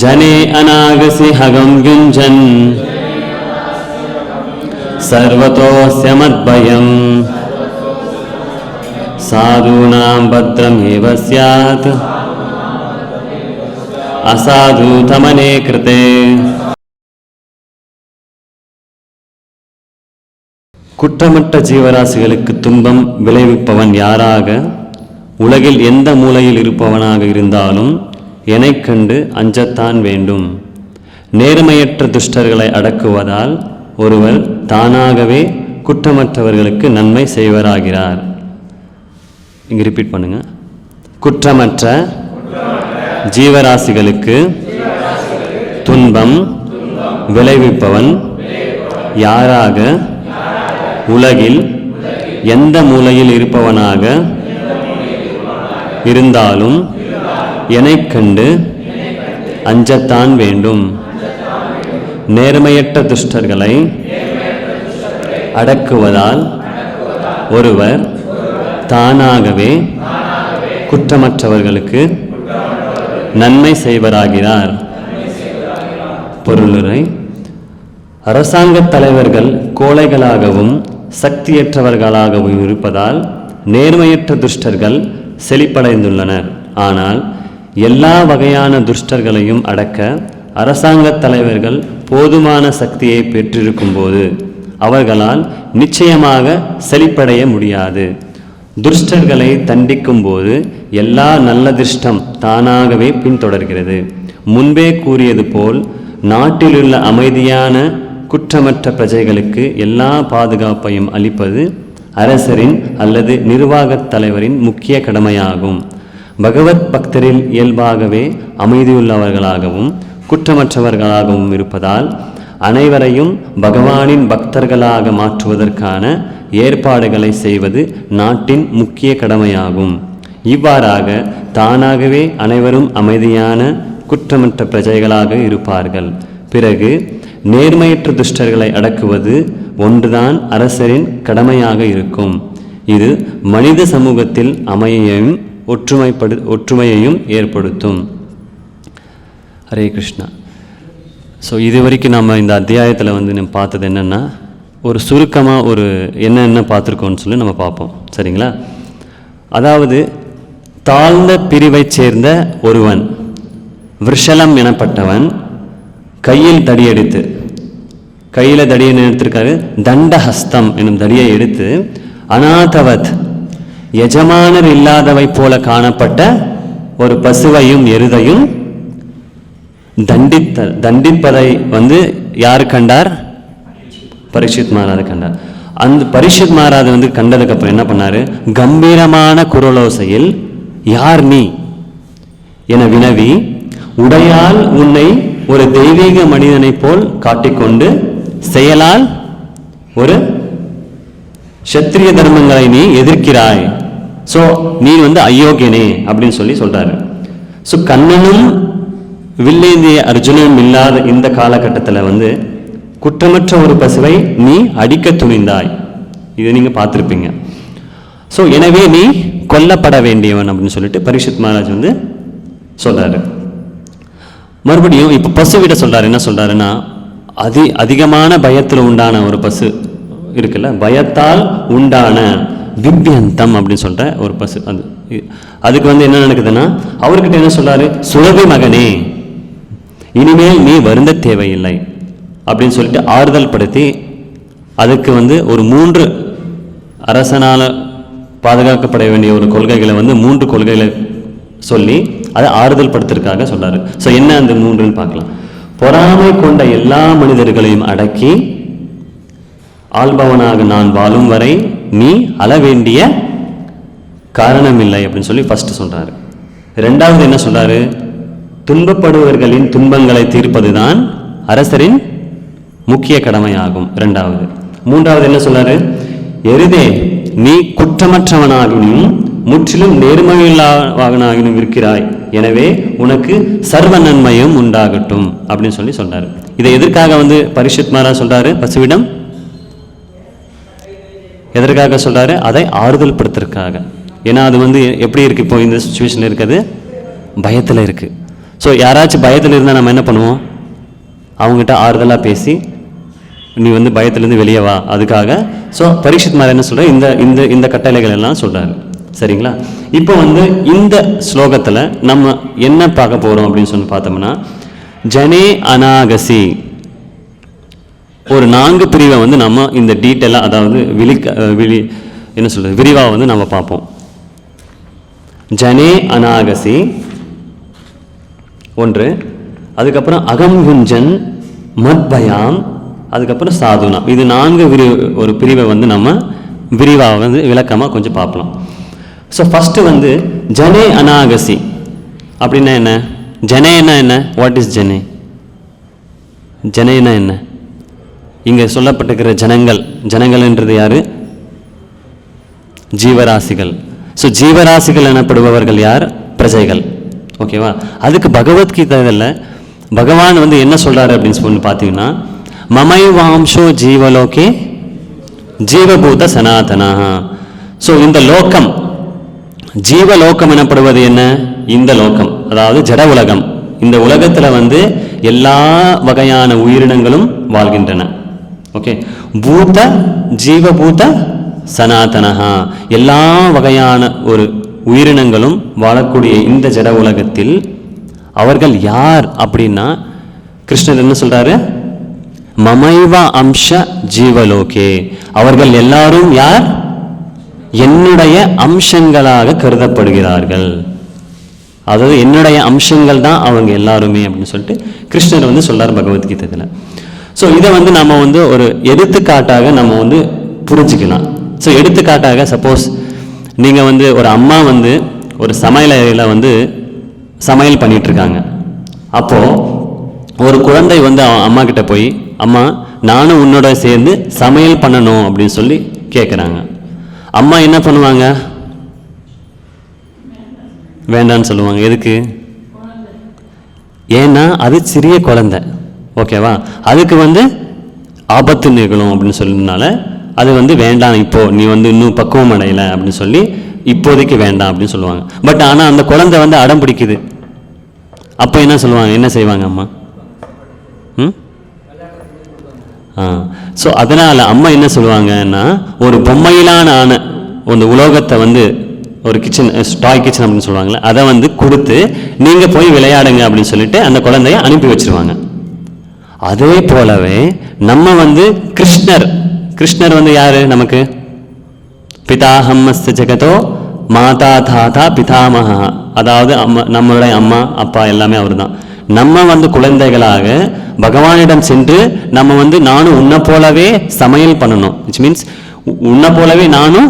ஜனே அநாகசி ஹகம் யுஞ்சன் சர்வதோஸ்ய மத்பயம் சாதுனாம் பத்ரம் ஏவ ஸ்யாத் அசாது தமனே கிருதே. குற்றமற்ற ஜீவராசிகளுக்கு துன்பம் விளைவிப்பவன் யாராக உலகில் எந்த மூலையில் இருப்பவனாக இருந்தாலும் எனைக் கண்டு அஞ்சத்தான் வேண்டும். நேர்மையற்ற துஷ்டர்களை அடக்குவதால் ஒருவர் தானாகவே குற்றமற்றவர்களுக்கு நன்மை செய்வராகிறார். இங்கே ரிப்பீட் பண்ணுங்க. குற்றமற்ற ஜீவராசிகளுக்கு துன்பம் விளைவிப்பவன் யாராக உலகில் எந்த மூலையில் இருப்பவனாக இருந்தாலும் எனைக் கண்டு அஞ்சத்தான் வேண்டும். நேர்மையற்ற துஷ்டர்களை அடக்குவதால் ஒருவர் தானாகவே குற்றமற்றவர்களுக்கு நன்மை செய்வராகிறார். பொருளுரை: அரசாங்க தலைவர்கள் கோழைகளாகவும் சக்தியற்றவர்களாகவும் இருப்பதால் நேர்மையற்ற துஷ்டர்கள் செழிப்படைந்துள்ளனர். ஆனால் எல்லா வகையான துஷ்டர்களையும் அடக்க அரசாங்க தலைவர்கள் போதுமான சக்தியை பெற்றிருக்கும் போது அவர்களால் நிச்சயமாக செழிப்படைய முடியாது. துஷ்டர்களை தண்டிக்கும் போது எல்லா நல்ல திருஷ்டம் தானாகவே பின்தொடர்கிறது. முன்பே கூறியது போல் நாட்டிலுள்ள அமைதியான குற்றமற்ற பிரஜைகளுக்கு எல்லா பாதுகாப்பையும் அளிப்பது அரசரின் அல்லது நிர்வாகத் தலைவரின் முக்கிய கடமையாகும். பகவத் பக்தரில் இயல்பாகவே அமைதியுள்ளவர்களாகவும் குற்றமற்றவர்களாகவும் இருப்பதால் அனைவரையும் பகவானின் பக்தர்களாக மாற்றுவதற்கான ஏற்பாடுகளை செய்வது நாட்டின் முக்கிய கடமையாகும். இவ்வாறாக தானாகவே அனைவரும் அமைதியான குற்றமற்ற பிரஜைகளாக இருப்பார்கள். பிறகு நேர்மையற்ற துஷ்டர்களை அடக்குவது ஒன்றுதான் அரசரின் கடமையாக இருக்கும். இது மனித சமூகத்தில் அமையையும் ஒற்றுமையையும் ஏற்படுத்தும். ஹரே கிருஷ்ணா. ஸோ இது வரைக்கும் நம்ம இந்த அத்தியாயத்தில் நம்ம பார்த்தது என்னென்னா, ஒரு சுருக்கமாக ஒரு என்ன பார்த்துருக்கோன்னு சொல்லி நம்ம பார்ப்போம். சரிங்களா? அதாவது தாழ்ந்த பிரிவைச் சேர்ந்த ஒருவன் விருஷலம் எனப்பட்டவன் கையில் தடியெடுத்து, கையில் தடியை எடுத்திருக்காரு, தண்டஹஸ்தம் என்னும் தடியை எடுத்து அநாதவத் எஜமானர் இல்லாதவை போல காணப்பட்ட ஒரு பசுவையும் எருதையும் தண்டிப்பதை யார் கண்டார்? பரீட்சித் மகாராஜ் கண்டார். அந்த பரீட்சித் மகாராஜ் கண்டதுக்கு அப்புறம் என்ன பண்ணாரு? கம்பீரமான குரலோசையில் யார் நீ என வினவி, உடையால் உன்னை ஒரு தெய்வீக மனிதனை போல் காட்டிக்கொண்டு செயலால் ஒரு சத்திரிய தர்மங்களை நீ எதிர்க்கிறாய். ஸோ நீ அயோக்கியனே அப்படின்னு சொல்றாரு. ஸோ கண்ணனும் வில்லேந்திய அர்ஜுனனும் இல்லாத இந்த காலகட்டத்தில் குற்றமற்ற ஒரு பசுவை நீ அடிக்க துணிந்தாய். இதை நீங்க பார்த்துருப்பீங்க. ஸோ எனவே நீ கொல்லப்பட வேண்டியவன் அப்படின்னு சொல்லிட்டு பரீட்சித் மகாராஜ் சொல்றாரு. மறுபடியும் இப்போ பசுவிட சொல்றாரு. என்ன சொல்றாருன்னா, அதிகமான பயத்தில் உண்டான ஒரு பசு இருக்குல்ல, பயத்தால் உண்டான விப்யந்தம் அப்படின்னு சொல்ற ஒரு பசு. அதுக்கு என்ன நடக்குதுன்னா, அவர்கிட்ட என்ன சொல்றாரு? சுரபி மகனே, இனிமேல் நீ வருந்த தேவையில்லை அப்படின்னு சொல்லிட்டு ஆறுதல் படுத்தி, அதுக்கு ஒரு 3 அரசனால் பாதுகாக்கப்பட வேண்டிய ஒரு கொள்கைகளை 3 கொள்கைகளை சொல்லி அதை ஆறுதல் படுத்துறதுக்காக சொல்றாரு. ஸோ என்ன அந்த 3ன்னு பார்க்கலாம். பொறாமை கொண்ட எல்லா மனிதர்களையும் அடக்கி ஆள்பவனாக நான் வாழும் வரை நீ அழ வேண்டிய காரணம் இல்லை அப்படின்னு சொல்லி ஃபர்ஸ்ட் சொல்றாரு. ரெண்டாவது என்ன சொல்றாரு? துன்பப்படுபவர்களின் துன்பங்களை தீர்ப்பதுதான் அரசரின் முக்கிய கடமையாகும். ரெண்டாவது. மூன்றாவது என்ன சொல்றாரு? எருதே, நீ குற்றமற்றவனாகினும் முற்றிலும் நேர்மையில்லாதவனாகினும் இருக்கிறாய். எனவே உனக்கு சர்வ நன்மையும் உண்டாகட்டும் அப்படின்னு சொல்லி சொல்றாரு. இதை எதற்காக பரீட்சித் மகாராஜ் சொல்றாரு? பசுவிடம் எதற்காக சொல்றாரு? அதை ஆறுதல் படுத்துறதுக்காக. ஏன்னா அது எப்படி இருக்கு? இப்போ இந்த சுச்சுவேஷன்ல இருக்குது, பயத்தில் இருக்கு. ஸோ யாராச்சும் பயத்தில் இருந்தால் நம்ம என்ன பண்ணுவோம்? அவங்ககிட்ட ஆறுதலாக பேசி நீ வந்து பயத்துலேருந்து வெளியே வா. அதுக்காக ஸோ பரீட்சித் மகாராஜ் என்ன சொல்கிறார்? இந்த இந்த இந்த கட்டளைகள் எல்லாம் சொல்கிறாரு. சரிங்களா? இப்போ வந்து இந்த ஸ்லோகத்தில் நம்ம என்ன பார்க்க போகிறோம் அப்படின்னு சொல்லி பார்த்தோம்னா, ஜனே அநாகசி ஒரு 4 பிரிவை வந்து நம்ம இந்த டீட்டெயிலாக, அதாவது என்ன சொல்கிறது, விரிவாக வந்து நம்ம பார்ப்போம். ஜனே அநாகசி ஒன்று, அதுக்கப்புறம் அகம் குஞ்சன், மத்பயாம், அதுக்கப்புறம் சாதுனா. இது 4 ஒரு பிரிவை வந்து நம்ம விரிவாக வந்து விளக்கமாக கொஞ்சம் பார்க்கலாம். ஸோ ஃபஸ்ட்டு வந்து ஜனே அநாகசி அப்படின்னா என்ன? ஜனேன்னா என்ன? What is ஜனே? ஜனேன்னா என்ன? இங்கே சொல்லப்பட்டிருக்கிற ஜனங்கள்ன்றது யாரு? ஜீவராசிகள். ஸோ ஜீவராசிகள் எனப்படுபவர்கள் யார்? பிரஜைகள். ஓகேவா? அதுக்கு பகவத்கீதையில் பகவான் வந்து என்ன சொல்கிறாரு அப்படின்னு சொல்லி பார்த்தீங்கன்னா, மமைவாம்சோ ஜீவலோகே ஜீவபூத சனாதனா. ஸோ இந்த லோகம், ஜீவலோகம் எனப்படுவது என்ன? இந்த லோகம், அதாவது ஜட உலகம். இந்த உலகத்தில் வந்து எல்லா வகையான உயிரினங்களும் வாழ்கின்றன. ஓகே, பூத ஜீவபூத சனாதனஹா, எல்லா வகையான ஒரு உயிரினங்களும் வாழக்கூடிய இந்த ஜட உலகத்தில் அவர்கள் யார் அப்படின்னா, கிருஷ்ணர் என்ன சொல்றாரு? மமைவ அம்ச ஜீவலோகே, அவர்கள் எல்லாரும் யார்? என்னுடைய அம்சங்களாக கருதப்படுகிறார்கள். அதாவது என்னுடைய அம்சங்கள் தான் அவங்க எல்லாருமே அப்படின்னு சொல்லிட்டு கிருஷ்ணர் வந்து சொல்றார் பகவத்கீதையில். ஸோ இதை வந்து நம்ம வந்து ஒரு எடுத்துக்காட்டாக நம்ம வந்து புரிஞ்சுக்கலாம். ஸோ எடுத்துக்காட்டாக சப்போஸ் நீங்கள் வந்து ஒரு அம்மா வந்து ஒரு சமையலையில் வந்து சமையல் பண்ணிகிட்ருக்காங்க. அப்போது ஒரு குழந்தை வந்து அம்மா கிட்ட போய், அம்மா நானும் உன்னோட சேர்ந்து சமையல் பண்ணணும் அப்படின்னு சொல்லி கேட்குறாங்க. அம்மா என்ன பண்ணுவாங்க? வேண்டான்னு சொல்லுவாங்க. எதுக்கு? ஏன்னா அது சிறிய குழந்தை. ஓகேவா? அதுக்கு வந்து ஆபத்து நிகழும் அப்படின்னு சொல்லினால அது வந்து வேண்டாம், இப்போ நீ வந்து இன்னும் பக்குவம் அடையலை அப்படின்னு சொல்லி இப்போதைக்கு வேண்டாம் அப்படின்னு சொல்லுவாங்க. பட் ஆனால் அந்த குழந்தை வந்து அடம் பிடிக்குது. அப்போ என்ன சொல்லுவாங்க? என்ன செய்வாங்க அம்மா? ஸோ அதனால் அம்மா என்ன சொல்லுவாங்கன்னா, ஒரு பொம்மையிலான ஒரு உலோகத்தை வந்து ஒரு கிச்சன், டாய் கிச்சன் அப்படின்னு சொல்லுவாங்கள்ல, அதை வந்து கொடுத்து நீங்கள் போய் விளையாடுங்க அப்படின்னு சொல்லிட்டு அந்த குழந்தைய அனுப்பி வச்சிருவாங்க. அதே போலவே நம்ம வந்து கிருஷ்ணர் வந்து யாரு நமக்கு? பிதாஹம்மஸ்த ஜெகதோ மாதா தாத்தா பிதாமகா, அதாவது நம்மளுடைய அம்மா அப்பா எல்லாமே அவர் தான். நம்ம வந்து குழந்தைகளாக பகவானிடம் சென்று நம்ம வந்து நானும் உன்னை போலவே சமையல் பண்ணணும், விச் மீன்ஸ் உன்னை போலவே நானும்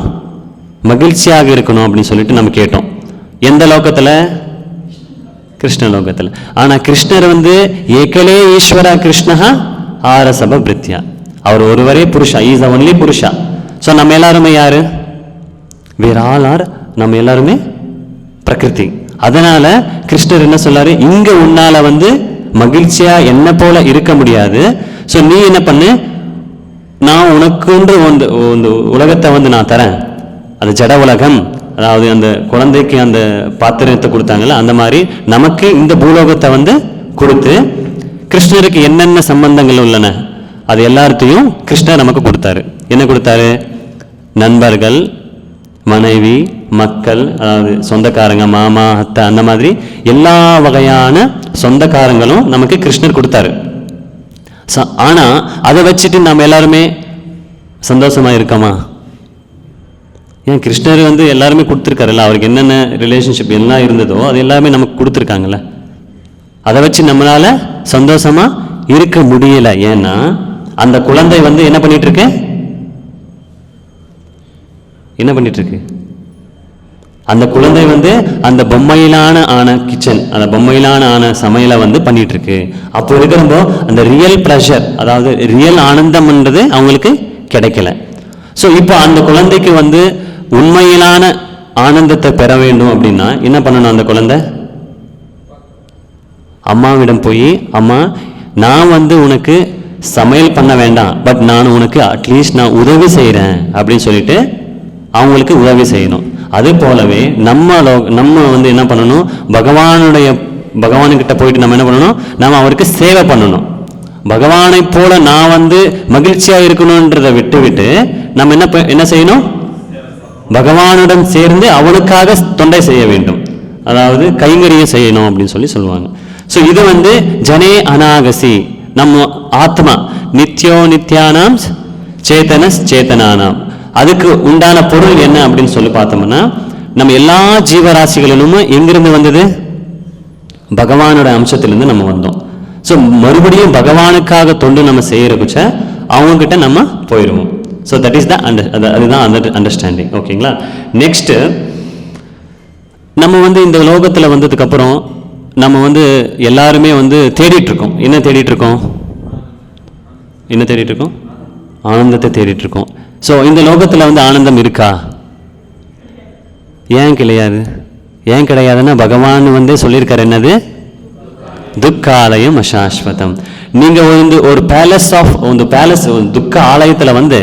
மகிழ்ச்சியாக இருக்கணும் அப்படின்னு சொல்லிட்டு நம்ம கேட்டோம். எந்த லோகத்தில்? கிருஷ்ண லோகத்தில். ஆனால் கிருஷ்ணர் வந்து ஏகலே ஈஸ்வர கிருஷ்ணா ஆரசப பிரித்யா, அவர் ஒருவரே புருஷா, இஸ் ஒன்லி புருஷா. ஸோ நம்ம எல்லாருமே யாரு? வேர் ஆல் ஆர், நம்ம எல்லாருமே பிரகிருதி. அதனால கிருஷ்ணர் என்ன சொல்லாரு? இங்க உன்னால வந்து மகிழ்ச்சியா என்ன போல இருக்க முடியாது. ஸோ நீ என்ன பண்ணு, நான் உனக்குன்ற ಒಂದು உலகத்தை வந்து நான் தரேன், அது ஜட உலகம். அதாவது அந்த குழந்தைக்கு அந்த பாத்திரத்தை கொடுத்தாங்கல்ல, அந்த மாதிரி நமக்கு இந்த பூலோகத்தை வந்து கொடுத்து, கிருஷ்ணருக்கு என்னென்ன சம்பந்தங்கள் உள்ளன அது எல்லாத்தையும் கிருஷ்ணர் நமக்கு கொடுத்தாரு. என்ன கொடுத்தாரு? நண்பர்கள், மனைவி, மக்கள், அதாவது சொந்தக்காரங்க, மாமா, அத்தை, அந்த மாதிரி எல்லா வகையான சொந்தக்காரங்களும் நமக்கு கிருஷ்ணர் கொடுத்தாரு. ஆனா அதை வச்சுட்டு நம்ம எல்லாருமே சந்தோஷமா இருக்கோமா? ஏன் கிருஷ்ணர் வந்து எல்லாருமே கொடுத்துருக்காருல்ல, அவருக்கு என்னென்ன ரிலேஷன்ஷிப் எல்லாம் இருந்ததோ அது எல்லாமே நமக்கு கொடுத்துருக்காங்கல்ல. அதை வச்சு நம்மளால சந்தோஷமா இருக்க முடியல. ஏன்னா அந்த குழந்தை வந்து என்ன பண்ணிட்டு இருக்கு? அந்த குழந்தை வந்து அந்த பொம்மையிலான கிச்சன், அந்த பொம்மையிலான சமையலை வந்து பண்ணிட்டு இருக்கு. அப்போ இருக்கிறப்போ அந்த ரியல் ப்ளஷர், அதாவது ரியல் ஆனந்தம்ன்றது அவங்களுக்கு கிடைக்கல. ஸோ இப்போ அந்த குழந்தைக்கு வந்து உண்மையிலான ஆனந்தத்தை பெற வேண்டும் அப்படின்னா என்ன பண்ணணும்? அந்த குழந்தை அம்மாவிடம் போய், அம்மா நான் வந்து உனக்கு சமையல் பண்ண வேண்டாம், பட் நான் உனக்கு அட்லீஸ்ட் நான் உதவி செய்கிறேன் அப்படின்னு சொல்லிட்டு அவங்களுக்கு உதவி செய்யணும். அது போலவே நம்ம வந்து என்ன பண்ணணும்? பகவானுடைய பகவானுக்கிட்ட போயிட்டு நம்ம என்ன பண்ணணும், நாம் அவருக்கு சேவை பண்ணணும். பகவானை போல நான் வந்து மகிழ்ச்சியாக இருக்கணுன்றதை விட்டு நம்ம என்ன செய்யணும், பகவானுடன் சேர்ந்து அவனுக்காக தொண்டை செய்ய வேண்டும், அதாவது கைங்கரியம் செய்யணும் அப்படின்னு சொல்லுவாங்க. ஸோ இது வந்து ஜனே அநாகசி, நம்ம ஆத்மா நித்யோ நித்யானாம் சேதனஸ் சேதனானாம். அதுக்கு உண்டான பொருள் என்ன அப்படின்னு சொல்லி பார்த்தோம்னா, நம்ம எல்லா ஜீவராசிகளிலும் எங்கிருந்து வந்தது, பகவானோட அம்சத்திலிருந்து நம்ம வந்தோம். ஸோ மறுபடியும் பகவானுக்காக தொண்டு நம்ம செய்யறக்குச்ச அவங்க கிட்ட நம்ம போயிடுவோம். ஸோ தட் இஸ் அதுதான் அந்த அண்டர்ஸ்டாண்டிங். ஓகேங்களா. நெக்ஸ்ட், நம்ம வந்து இந்த லோகத்தில் வந்ததுக்கு அப்புறம் நம்ம வந்து எல்லாருமே வந்து தேடிட்டு இருக்கோம். என்ன தேடிட்டு இருக்கோம், ஆனந்தத்தை தேடிட்டு இருக்கோம். ஸோ இந்த லோகத்தில் வந்து ஆனந்தம் இருக்கா? ஏன் கிடையாதுன்னா பகவான் வந்து சொல்லியிருக்காரு என்னது, துக்காலயம் அசாஸ்வதம். நீங்க வந்து ஒரு பேலஸ் துக்க ஆலயத்தில் வந்து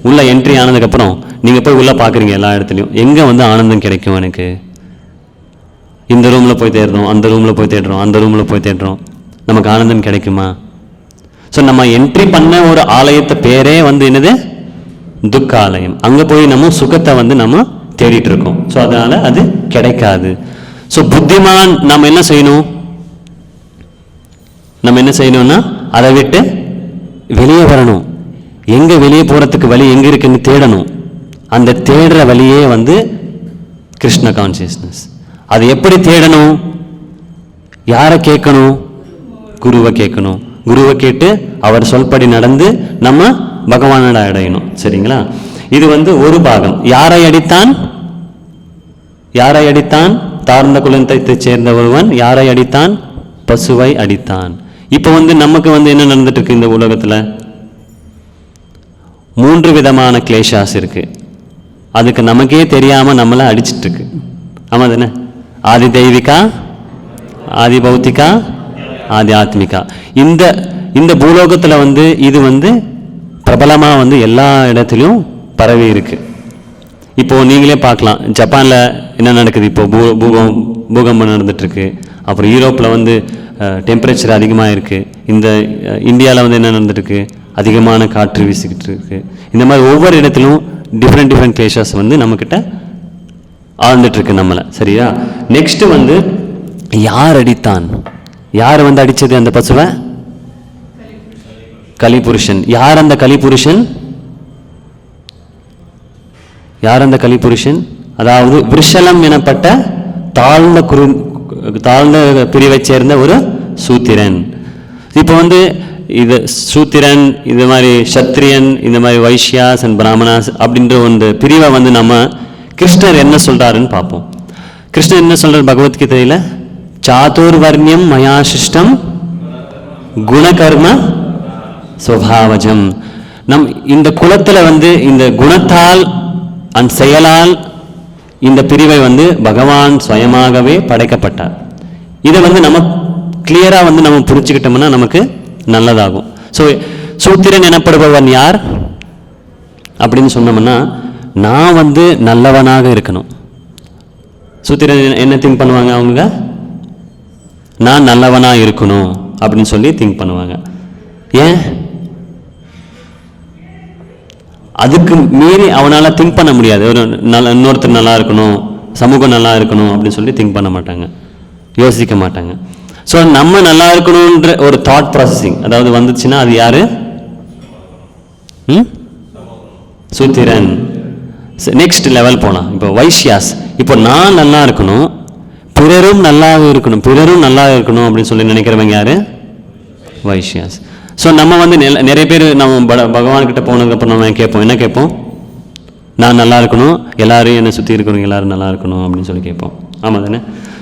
உள்ள என்ட்ரி ஆனதுக்கப்புறம் நீங்க போய் உள்ள பார்க்குறீங்க எல்லா இடத்துலையும், எங்க வந்து ஆனந்தம் கிடைக்கும் எனக்கு, இந்த ரூமில் போய் தேடுறோம், அந்த ரூமில் போய் தேடுறோம், நமக்கு ஆனந்தம் கிடைக்குமா? ஸோ நம்ம என்ட்ரி பண்ண ஒரு ஆலயத்தை பேரே வந்து என்னது, துக்க ஆலயம். அங்கே போய் நம்ம சுகத்தை வந்து நம்ம தேடிட்டு இருக்கோம். ஸோ அதனால அது கிடைக்காது. ஸோ புத்திமான் நம்ம என்ன செய்யணும்னா அதை விட்டு வெளியே வரணும். எங்கே வெளியே போகிறதுக்கு வழி எங்கே இருக்குன்னு தேடணும். அந்த தேடுற வழியே வந்து கிருஷ்ண கான்சியஸ்னஸ். அது எப்படி தேடணும், யாரை கேட்கணும், குருவை கேட்கணும். குருவை கேட்டு அவர் சொல்படி நடந்து நம்ம பகவானோட அடையணும். சரிங்களா. இது வந்து ஒரு பாகம். யாரை அடித்தான், தாழ்ந்த குலத்தை சேர்ந்த ஒருவன் யாரை அடித்தான், பசுவை அடித்தான். இப்போ வந்து நமக்கு வந்து என்ன நடந்துட்டு இருக்கு, இந்த உலகத்தில் 3 விதமான கிளேஷாஸ் இருக்கு. அதுக்கு நமக்கே தெரியாம நம்மளை அடிச்சிட்டு இருக்கு. ஆமா தானே. ஆதி தெய்வீகா, ஆதி பௌத்திகா, ஆதி ஆத்மிகா. இந்த பூலோகத்தில் வந்து இது வந்து பிரபலமா வந்து எல்லா இடத்துலையும் பரவி இருக்கு. இப்போ நீங்களே பார்க்கலாம், ஜப்பான்ல என்ன நடக்குது, இப்போ பூகம்பம் நடந்துட்டு இருக்கு. அப்புறம் யூரோப்பில் வந்து டெம்பரேச்சர் அதிகமாக இருக்குது. இந்த இந்தியாவில் வந்து என்ன நடந்துட்டுருக்கு, அதிகமான காற்று வீசிக்கிட்டு இருக்கு. இந்த மாதிரி ஒவ்வொரு இடத்திலும் டிஃப்ரெண்ட் கிளேஷஸ் வந்து நம்மக்கிட்ட ஆழ்ந்துட்டுருக்கு நம்மளை. சரியா. நெக்ஸ்ட் வந்து யார் அடித்தான், யார் வந்து அடித்தது அந்த பசுவை, கலிபுருஷன். யார் அந்த கலிபுருஷன், அதாவது விருஷலம் எனப்பட்ட தாழ்ந்த பிரிவை சேர்ந்த ஒரு சூத்திரன். இப்போ வந்து இது சூத்திரன், இது மாதிரி சத்திரியன், இந்த மாதிரி வைஷ்யாஸ் அண்ட் பிராமணாஸ் அப்படின்ற ஒரு பிரிவை வந்து நம்ம கிருஷ்ணர் என்ன சொல்றாருன்னு பார்ப்போம். கிருஷ்ணர் என்ன சொல்றாரு பகவத்கீதையில, சாதுர்வர்ணியம் மயா சிஷ்டம் குணகர்ம சுபாவஜம். இந்த குலத்தில் வந்து இந்த குணத்தால் அந்த செயலால் இந்த பிரிவை வந்து பகவான் சுயமாகவே படைக்கப்பட்டார். இதை வந்து நம்ம கிளியரா வந்து நம்ம புரிஞ்சுக்கிட்டோம்னா நமக்கு நல்லதாகும். ஸோ சூத்திரன் எனப்படுபவன் யார் அப்படின்னு சொன்னோம்னா, நான் வந்து நல்லவனாக இருக்கணும். சூத்திரன் என்ன திங்க் பண்ணுவாங்க, அவங்க நான் நல்லவனா இருக்கணும் அப்படின்னு சொல்லி திங்க் பண்ணுவாங்க. ஏன், அதுக்கு மீறி அவனால் திங்க் பண்ண முடியாது. ஒரு இன்னொருத்தர் நல்லா இருக்கணும், சமூகம் நல்லா இருக்கணும் அப்படின்னு சொல்லி திங்க் பண்ண மாட்டாங்க, யோசிக்க மாட்டாங்க. ஸோ நம்ம நல்லா இருக்கணுன்ற ஒரு தாட் ப்ராசஸிங் அதாவது வந்துச்சுன்னா அது யாரு, சூத்திரன். நெக்ஸ்ட் லெவல் போனால் இப்போ வைஷ்யாஸ். இப்போ நான் நல்லா இருக்கணும், பிறரும் நல்லா இருக்கணும் அப்படின்னு சொல்லி நினைக்கிறவங்க யாரு, வைஷ்யாஸ். ஸோ நம்ம வந்து நிறைய பேர் நம்ம பகவான்கிட்ட போனதுக்கப்புறம் நம்ம என்ன கேட்போம், நான் நல்லா இருக்கணும், எல்லாரும் என்னை சுற்றி இருக்கிறவங்க எல்லாரும் நல்லா இருக்கணும் அப்படின்னு சொல்லி கேட்போம். ஆமாம் தானே.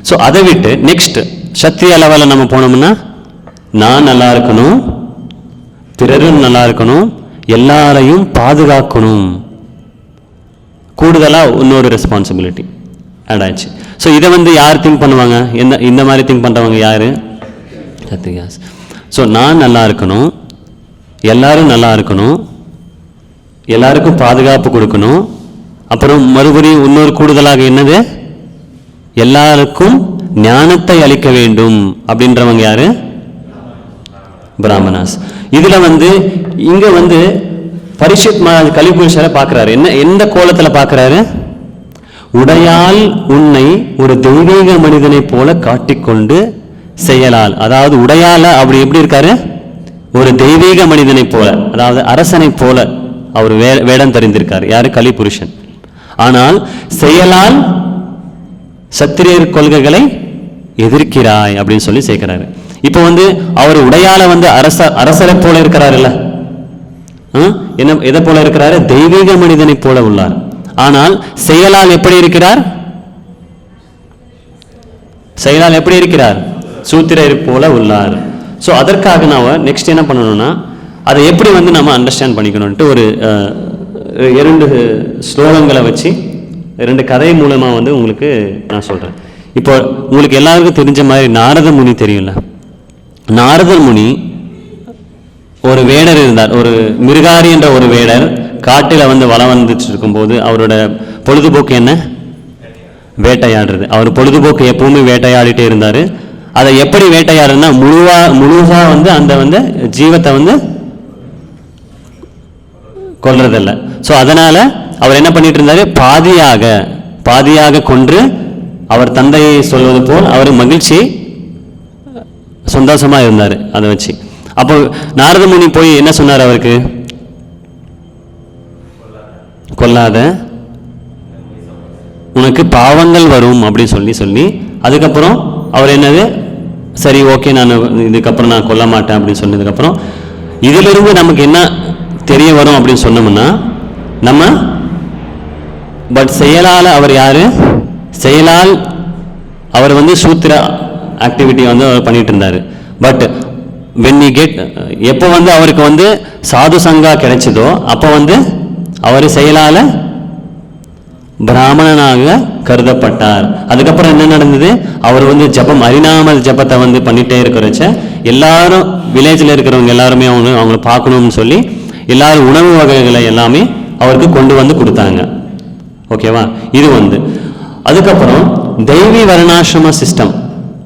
ஸோ அதை விட்டு நெக்ஸ்ட் சத்திய லெவலில் நம்ம போனோம்னா, நான் நல்லா இருக்கணும், பிறரும் நல்லா இருக்கணும், எல்லாரையும் பாதுகாக்கணும், கூடுதலாக இன்னொரு ரெஸ்பான்சிபிலிட்டி ஆட் ஆயிடுச்சு. ஸோ இதை வந்து யார் திங்க் பண்ணுவாங்க, இந்த மாதிரி திங்க் பண்ணுறவங்க யார், சத்தியாஸ். ஸோ நான் நல்லா இருக்கணும், எல்லாரும் நல்லா இருக்கணும், எல்லாருக்கும் பாதுகாப்பு கொடுக்கணும், அப்புறம் மறுபடியும் இன்னொரு கூடுதலாக என்னது, எல்லாருக்கும் ஞானத்தை அளிக்க வேண்டும் அப்படின்றவங்க யாரு? பிராமணாஸ். இதுல வந்து இங்க வந்து பரிஷத் மகாராஜ் கலிபுருஷரை பார்க்கிறாரு. எந்த கோலத்துல பார்க்கிறாரு? உடையால் உன்னை ஒரு தெய்வீக மனிதனை போல காட்டிக்கொண்டு செயலால், அதாவது உடையால அப்படி எப்படி இருக்காரு? ஒரு தெய்வீக மனிதனை போல, அதாவது அரசனை போல அவர் வேடம் தெரிந்திருக்காரு. யாரு? கலிபுருஷன். ஆனால் செயலால் சத்திரியர் கொள்கைகளை எதிர்க்கிறாய் அப்படின்னு சொல்லி சேர்க்கிறாரு. இப்போ வந்து அவர் உடையால வந்து அரசரை போல இருக்கிறாருல்ல, என்ன எதை போல இருக்கிறாரு? தெய்வீக மனிதனை போல உள்ளார். ஆனால் செயலால் எப்படி இருக்கிறார்? செயலால் எப்படி இருக்கிறார்? சூத்திரர் போல உள்ளார். ஸோ அதற்காக நான் நெக்ஸ்ட் என்ன பண்ணணும்னா, அதை எப்படி வந்து நம்ம அண்டர்ஸ்டாண்ட் பண்ணிக்கணும்ட்டு ஒரு 2 ஸ்லோகங்களை வச்சு 2 கதை மூலமா வந்து உங்களுக்கு நான் சொல்றேன். இப்போ உங்களுக்கு எல்லாருக்கும் தெரிஞ்ச மாதிரி நாரத முனி தெரியும்ல. நாரத முனி ஒரு வேடர் இருந்தார். ஒரு மிருகாரி என்ற ஒரு வேடர் காட்டில் வந்து வளம் வந்துட்டு இருக்கும்போது அவரோட பொழுதுபோக்கு என்ன? வேட்டையாடுறது. அவர் பொழுதுபோக்கு எப்பவுமே வேட்டையாடிட்டே இருந்தார். அதை எப்படி வேட்டையாடுறதுன்னா முழுவா வந்து அந்த வந்து ஜீவத்தை வந்து கொல்றதில்லை. ஸோ அதனால அவர் என்ன பண்ணிட்டு இருந்தாரு? பாதியாக கொன்று அவர் தந்தையை சொல்வது போல் அவர் மகிழ்ச்சி சந்தோஷமா இருந்தார் அதை வச்சு. அப்போ நாரத முனி போய் என்ன சொன்னார் அவருக்கு? கொல்லாத, உனக்கு பாவங்கள் வரும் அப்படின்னு சொல்லி அதுக்கப்புறம் அவர் என்னது, சரி ஓகே நான் இதுக்கப்புறம் நான் கொல்ல மாட்டேன் அப்படின்னு சொன்னதுக்கப்புறம் இதிலிருந்து நமக்கு என்ன தெரிய வரும் அப்படின்னு சொன்னோம்னா, நம்ம பட் செயலால் அவர் யாரு? செயலால் அவர் வந்து சூத்திர ஆக்டிவிட்டி வந்து அவர் பண்ணிட்டு இருந்தார். பட் when he get எப்போ வந்து அவருக்கு வந்து சாது சங்கா கிடைச்சதோ அப்போ வந்து அவர் செயலால பிராமணனாக கருதப்பட்டார். அதுக்கப்புறம் என்ன நடந்தது? அவர் வந்து ஜபம், அரிநாமல் ஜபத்தை வந்து பண்ணிட்டே இருக்கிறச்ச எல்லாரும் வில்லேஜில் இருக்கிறவங்க எல்லாருமே அவங்கள பார்க்கணும்னு சொல்லி எல்லாரும் உணவு வகைகளை எல்லாமே அவருக்கு கொண்டு வந்து கொடுத்தாங்க. ஓகேவா? இது வந்து அதுக்கப்புறம் தெய்வீ வர்ணாசிரம சிஸ்டம்,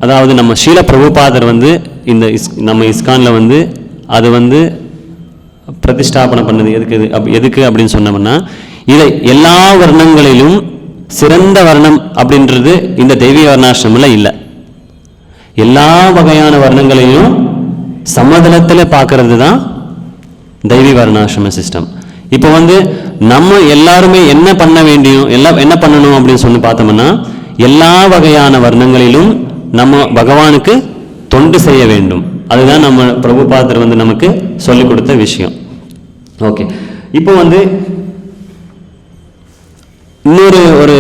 அதாவது நம்ம ஸ்ரீல பிரபுபாதர் வந்து இந்த நம்ம இஸ்கானில் வந்து அது வந்து பிரதிஷ்டாபனை பண்ணது எதுக்கு அப்படின்னு சொன்னோம்னா, இதை எல்லா வர்ணங்களிலும் சிறந்த வர்ணம் அப்படின்றது இந்த தெய்வீக வர்ணாசிரமில் இல்லை. எல்லா வகையான வர்ணங்களையும் சமதளத்தில் பார்க்கறது தான் தெய்வீக வர்ணாசிரம சிஸ்டம். இப்போ வந்து நம்ம எல்லாருமே என்ன பண்ண வேண்டியும் என்ன பண்ணணும் அப்படின்னு சொல்லி பார்த்தோம்னா, எல்லா வகையான வர்ணங்களிலும் நம்ம பகவானுக்கு தொண்டு செய்ய வேண்டும். அதுதான் நம்ம பிரபுபாதர் வந்து நமக்கு சொல்லிக் கொடுத்த விஷயம். ஓகே, இப்போ வந்து இன்னொரு ஒரு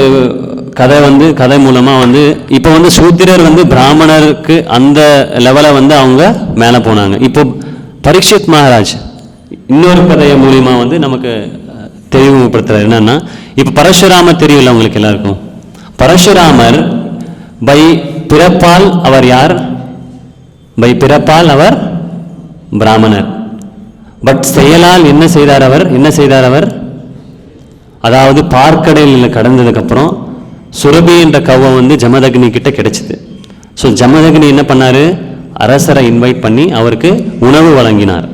கதை மூலமா வந்து இப்போ வந்து சூத்திரர் வந்து பிராமணருக்கு அந்த லெவலை வந்து அவங்க மேலே போனாங்க. இப்போ பரீட்சித் மகாராஜ் இன்னொரு கதையை மூலியமா வந்து நமக்கு தெளிவுபடுத்துறாரு. என்னன்னா, இப்போ பரசுராமர் தெரியல உங்களுக்கு எல்லாருக்கும். பரசுராமர் பை பிறப்பால் அவர் யார்? பை பிறப்பால் அவர் பிராமணர். பட் செயலால் என்ன செய்தார் அவர்? அதாவது பார்க்கடலில் கடந்ததுக்கு அப்புறம் சுரபி என்ற கவ்வம் வந்து ஜமதக்னி கிட்ட கிடைச்சிது. ஸோ ஜமதக்னி என்ன பண்ணாரு? அரசரை இன்வைட் பண்ணி அவருக்கு உணவு வழங்கினார்.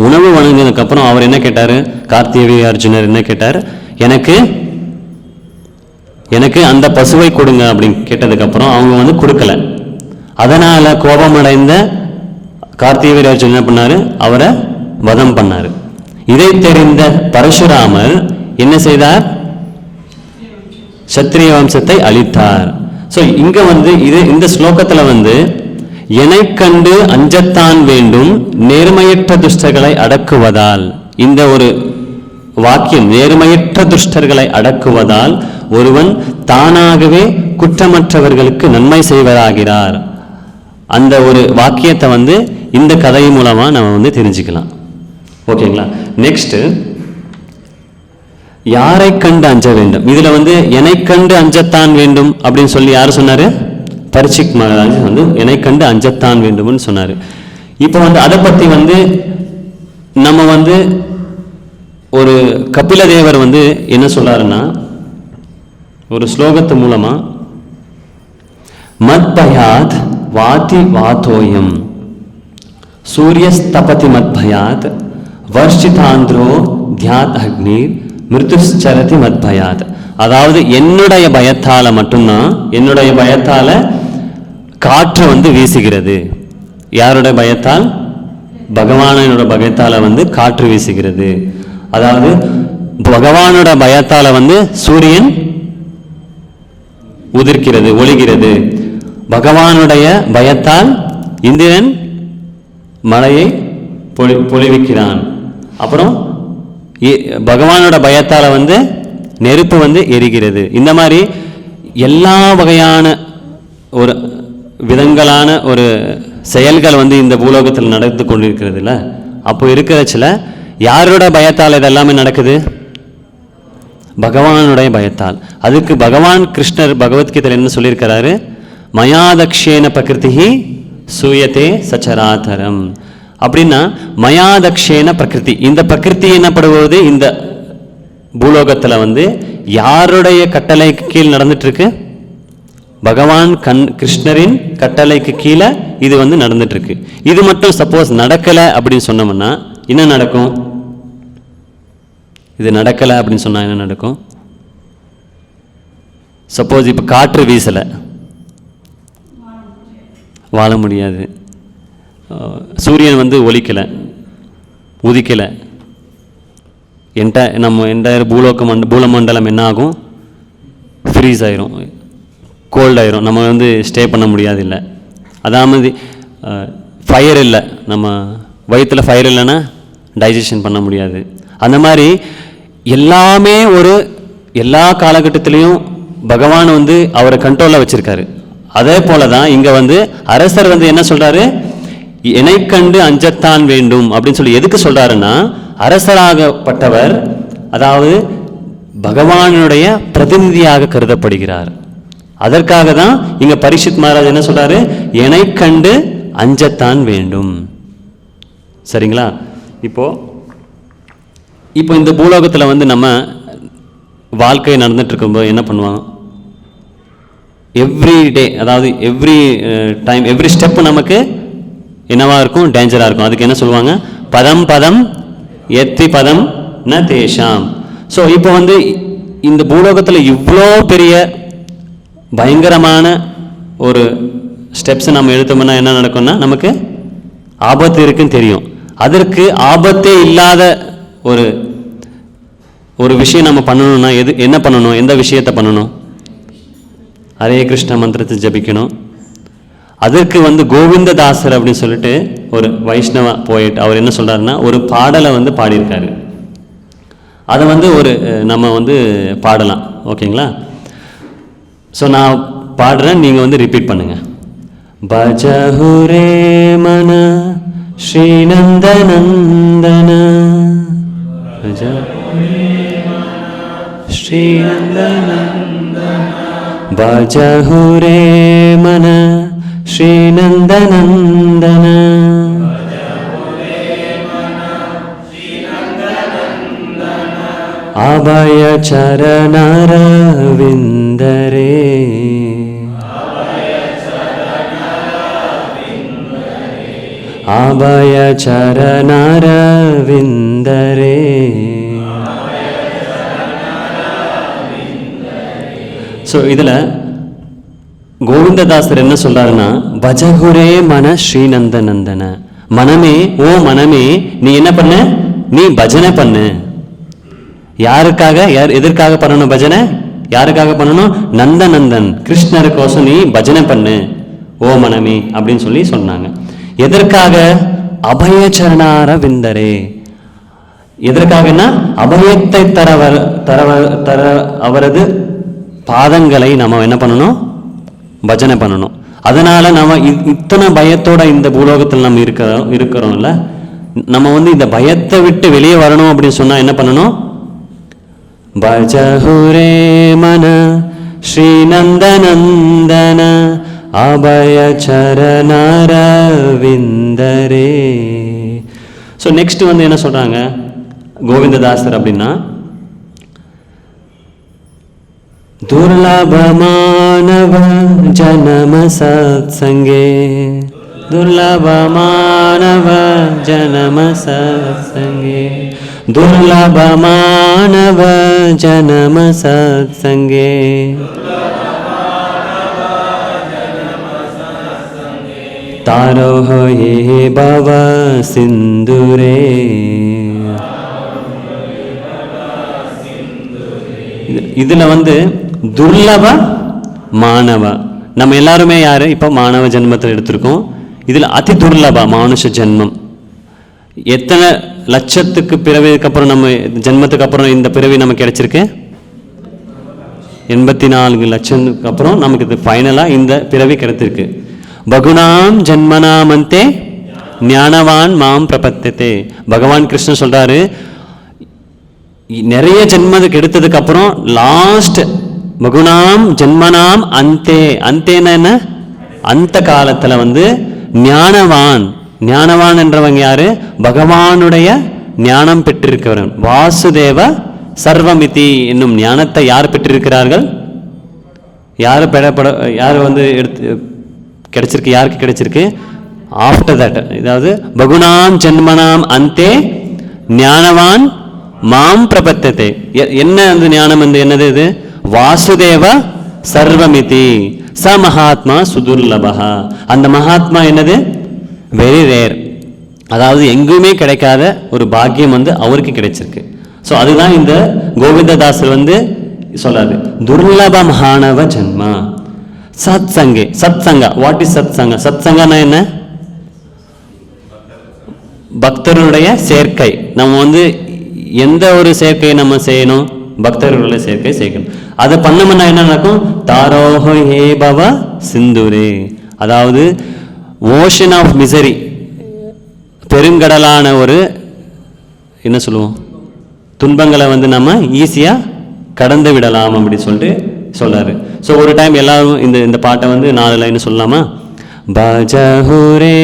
உணவு வழங்கினதுக்கு அப்புறம் அவர் என்ன கேட்டாரு? கார்த்திகேய அர்ஜுனர் என்ன கேட்டார்? எனக்கு அந்த பசுவை கொடுங்க அப்படின்னு கேட்டதுக்கு அப்புறம் அவங்க வந்து கொடுக்கல. அதனால கோபமடைந்த கார்த்திகேய அர்ஜுனர் என்ன பண்ணாரு? அவரை வதம் பண்ணாரு. இதை தெரிந்த பரசுராமர் என்ன செய்தார்? சத்திரிய வம்சத்தை அழித்தார். ஸோ இங்க வந்து இந்த ஸ்லோகத்துல வந்து என்னை கண்டு அஞ்சத்தான் வேண்டும் நேர்மையற்ற துஷ்டர்களை அடக்குவதால், இந்த ஒரு வாக்கியம் நேர்மையற்ற துஷ்டர்களை அடக்குவதால் ஒருவன் தானாகவே குற்றமற்றவர்களுக்கு நன்மை செய்வதாகிறார். அந்த ஒரு வாக்கியத்தை வந்து இந்த கதை மூலமா நம்ம வந்து தெரிஞ்சுக்கலாம். ஓகேங்களா? நெக்ஸ்ட், யாரை கண்டு அஞ்ச வேண்டும். இதுல வந்து என்னை கண்டு அஞ்சத்தான் வேண்டும் அப்படின்னு சொல்லி யாரு சொன்னாரு? பரீட்சித் மகாராஜ் வந்து என்னை கண்டு அஞ்சத்தான் வேண்டும்னு சொன்னாரு. இப்போ வந்து அதை பத்தி வந்து நம்ம வந்து ஒரு கபில தேவர் வந்து என்ன சொல்றாருன்னா, ஒரு ஸ்லோகத்து மூலமா மத்பயாத் வாதி வாதோயம் சூரியஸ்தபதி மத்பயாத் வர்ஷிதாந்திரோ தியாத் அக்னீர் மிருதுச்சரதி மத்பயாத். அதாவது என்னுடைய பயத்தால மட்டும்தான், என்னுடைய பயத்தால காற்று வந்து வீசுகிறது. யாருடைய பயத்தால்? பகவானோட பயத்தால வந்து காற்று வீசுகிறது. அதாவது பகவானோட பயத்தால வந்து சூரியன் உதிர்க்கிறது, ஒளிகிறது. பகவானுடைய பயத்தால் இந்திரன் மழையை பொழிவிக்கிறான். அப்புறம் பகவானோட பயத்தால வந்து நெருப்பு வந்து எரிகிறது. இந்த மாதிரி எல்லா வகையான ஒரு விதங்களான ஒரு செயல்கள் வந்து இந்த பூலோகத்தில் நடந்து கொண்டிருக்கிறது இல்லை. அப்போ இருக்கிறச்சில யாரோட பயத்தால் இதெல்லாமே நடக்குது? பகவானுடைய பயத்தால். அதுக்கு பகவான் கிருஷ்ணர் பகவத்கீதையில் என்ன சொல்லியிருக்கிறாரு? மயாதக்ஷேன பிரகிருதி சூயத்தே சச்சராதரம். அப்படின்னா மயாதக்ஷேன பிரகிருதி, இந்த பிரகிருதி என்னப்படுவது இந்த பூலோகத்தில் வந்து யாருடைய கட்டளைக்கு கீழ் நடந்துட்டு இருக்கு? பகவான் கிருஷ்ணரின் கட்டளைக்கு கீழே இது வந்து நடந்துட்டு இருக்கு. இது மட்டும் சப்போஸ் நடக்கலை அப்படின்னு சொன்னோம்னா என்ன நடக்கும்? இது நடக்கலை அப்படின்னு சொன்னா என்ன நடக்கும்? சப்போஸ் இப்போ காற்று வீசலை, வாழ முடியாது. சூரியன் வந்து ஒலிக்கலை, உதிக்கலை, நம்ம என்டையர் பூலமண்டலம் என்ன ஆகும்? ஃப்ரீஸ் ஆயிரும், கோல்ட் ஆயிரும். நம்ம வந்து ஸ்டே பண்ண முடியாது. இல்லை அதாவது ஃபயர் இல்லை, நம்ம வயிற்றில் ஃபயர் இல்லைன்னா டைஜஷன் பண்ண முடியாது. அந்த மாதிரி எல்லாமே எல்லா காலகட்டத்திலையும் பகவான் வந்து அவரை கண்ட்ரோலில் வச்சுருக்காரு. அதே போல தான் இங்கே வந்து அரசர் வந்து என்ன சொல்கிறாரு? என்னை கண்டு அஞ்சத்தான் வேண்டும் அப்படின்னு சொல்லி எதுக்கு சொல்கிறாருன்னா, அரசராகப்பட்டவர் அதாவது பகவானுடைய பிரதிநிதியாக கருதப்படுகிறார். அதற்காக தான் இங்க பரீட்சித் மகாராஜ் என்ன சொல்றாரு? என்னை கண்டு அஞ்சத்தான் வேண்டும். சரிங்களா? இப்போ இந்த பூலோகத்தில் வந்து நம்ம வாழ்க்கை நடந்துட்டு இருக்கும்போது என்ன பண்ணுவாங்க? எவ்ரி டே, அதாவது எவ்ரி டைம், எவ்ரி ஸ்டெப் நமக்கு என்னவா இருக்கும்? டேஞ்சரா இருக்கும். அதுக்கு என்ன சொல்லுவாங்க? பதம் பதம் எத்தி பதம் ந தேஷாம். ஸோ இப்போ வந்து இந்த பூலோகத்தில் இவ்வளோ பெரிய பயங்கரமான ஒரு ஸ்டெப்ஸ் நம்ம எடுத்தோம்னா என்ன நடக்கும்னா நமக்கு ஆபத்து இருக்குன்னு தெரியும். அதற்கு ஆபத்தே இல்லாத ஒரு விஷயம் நம்ம பண்ணணும்னா என்ன பண்ணணும்? எந்த விஷயத்தை பண்ணணும்? ஹரே கிருஷ்ண மந்திரத்தை ஜபிக்கணும். அதற்கு வந்து கோவிந்ததாசர் அப்படின்னு சொல்லிட்டு ஒரு வைஷ்ணவ போயிட், அவர் என்ன சொல்றாருன்னா ஒரு பாடலை வந்து பாடியிருக்காரு. அதை வந்து நம்ம வந்து பாடலாம். ஓகேங்களா? ஸோ நான் பாடுறேன், நீங்கள் வந்து ரிப்பீட் பண்ணுங்க. பஜஹுரே மன ஸ்ரீநந்தநந்தன ஸ்ரீநந்தநந்தன பஜஹுரே மன ஸ்ரீநந்தநந்தன அபய சரணரவிந்தரே அபய சரணரவிந்தரே. ஸோ இதில் கோவிந்ததாசர் என்ன சொல்றாருன்னா, பஜகுரே மன ஸ்ரீநந்தநந்தன, மனமே, ஓ மனமே, நீ என்ன பண்ண? நீ பஜனை பண்ணு. யாருக்காக? எதற்காக பண்ணணும் பஜனை? யாருக்காக பண்ணணும்? நந்தநந்தன் கிருஷ்ணருக்கோசம் நீ பஜனை பண்ணு ஓ மனமே அப்படின்னு சொல்லி சொன்னாங்க. எதற்காக? அபயச்சரணார விந்தரே. எதற்காகனா அபயத்தை தர அவரது பாதங்களை நம்ம என்ன பண்ணணும்? பஜனை பண்ணணும். அதனால நம்ம இத்தனை பயத்தோட இந்த பூலோகத்தில் நம்ம இருக்கிறோம்ல, நம்ம வந்து இந்த பயத்தை விட்டு வெளியே வரணும் அப்படின்னு சொன்னா என்ன பண்ணணும்? பஜஹுரே மன ஸ்ரீநந்தநந்தன அபய சரணரவிந்தரே. ஸோ நெக்ஸ்ட் வந்து என்ன சொல்றாங்க கோவிந்ததாசர் அப்படின்னா, दुर्लभ मानव जन्म सत्संगे, दुर्लभ मानव जन्म सत्संगे, दुर्लभ मानव जन्म सत्संगे, तारो ये भव सिंधुरे. இதுல வந்து துர்லப மாணவ, நம்ம எல்லாருமே யாரு இப்போ மாணவ ஜென்மத்தில் எடுத்திருக்கோம். இதுல அதி துர்லப மானுஷ ஜென்மம். எத்தனை லட்சத்துக்கு பிறவிக்கு அப்புறம் நம்ம ஜென்மத்துக்கு அப்புறம் இந்த பிறவி நமக்கு கிடைச்சிருக்கு? 84 லட்சத்துக்கு அப்புறம் நமக்கு இது ஃபைனலா இந்த பிறவி கிடைத்திருக்கு. பகுனாம் ஜன்மனாமந்தே ஞானவான் மாம் பிரபத்ததே. பகவான் கிருஷ்ணன் சொல்றாரு, நிறைய ஜென்மத்துக்கு எடுத்ததுக்கு அப்புறம் லாஸ்ட் பகுனாம் ஜென்மனாம் அந்தே, அந்தேன்னா என்ன? அந்த காலத்துல வந்து ஞானவான், ஞானவான் என்றவங்க யாரு? பகவானுடைய ஞானம் பெற்றிருக்கிறவன். வாசுதேவ சர்வமிதி என்னும் ஞானத்தை யார் பெற்றிருக்கிறார்கள்? யார் வந்து எடுத்து கிடைச்சிருக்கு? யாருக்கு கிடைச்சிருக்கு? ஆஃப்டர் தட், அதாவது பகுனாம் ஜென்மனாம் அந்தே ஞானவான் மாம் பிரபத்ததே. என்ன அந்த ஞானம் வந்து என்னது? இது வாசுதேவ சர்வமிதி ச மகாத்மா சுதுர்லபா. அந்த மகாத்மா என்னது? வெரி ரேர், அதாவது எங்குமே கிடைக்காத ஒரு பாக்கியம் வந்து அவருக்கு கிடைச்சிருக்கு. ஸோ அதுதான் இந்த கோவிந்ததாசர் வந்து சொல்றாரு, துர்லப மாணவ ஜன்மா சத் சங்கே. சத் சங்கா, வாட் இஸ் சத் சங்கா? சத் சங்கனா என்ன? பக்தருடைய சேர்க்கை. நம்ம வந்து எந்த ஒரு சேர்க்கையை நம்ம செய்யணும்? பக்தர்களுடைய சேர்க்கை செய்யணும். அதை பண்ணோம்னா என்ன நடக்கும்? தாரோஹோ ஹே பவ சிந்துரே, அதாவது ஓஷன் ஆஃப் மிசரி, பெருங்கடலான ஒரு என்ன சொல்லுவோம், துன்பங்களை வந்து நம்ம ஈஸியாக கடந்து விடலாம் அப்படி சொல்லிட்டு சொல்றாரு. ஸோ ஒரு டைம் எல்லாரும் இந்த பாட்டை வந்து 4 லைன் சொல்லலாமா? பஜஹுரே